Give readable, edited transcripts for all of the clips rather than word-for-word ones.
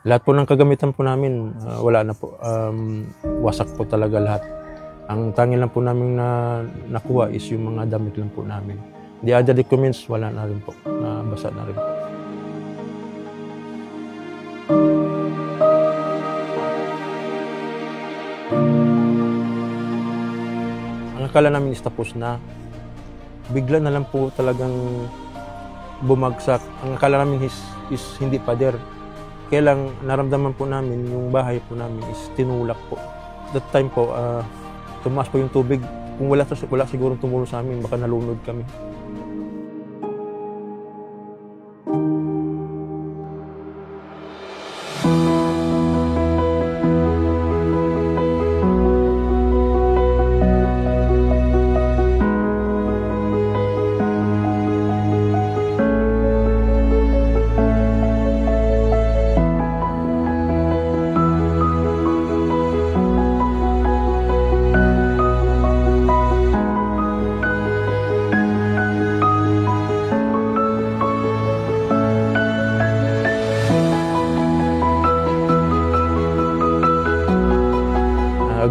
Lahat po ng kagamitan po namin, wala na po. Wasak po talaga lahat. Ang tanging lang po namin na nakuha is yung mga damit lang po namin. The other documents, wala na rin po. Nabasa na rin po. Ang akala namin is tapos na. Bigla na lang po talagang bumagsak. Ang akala namin is hindi pader. Kaya lang naramdaman po namin yung bahay po namin is tinulak po. That time po, tumaas po yung tubig. Kung wala siguro tumulong sa amin, baka nalunod kami.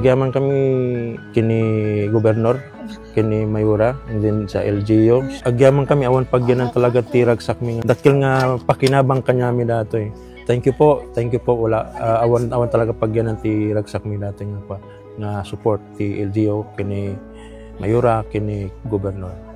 Agyaman kami kini Gobernador, kini Mayura, and then sa LGU. Agyaman kami awan pagyanan talaga tiragsak mi. Dakil nga pakinabang kanyami dato eh. Thank you po. Wala awan talaga pagyanan tiragsak mi dato nga support ti LGU kini Mayura, kini Gobernador.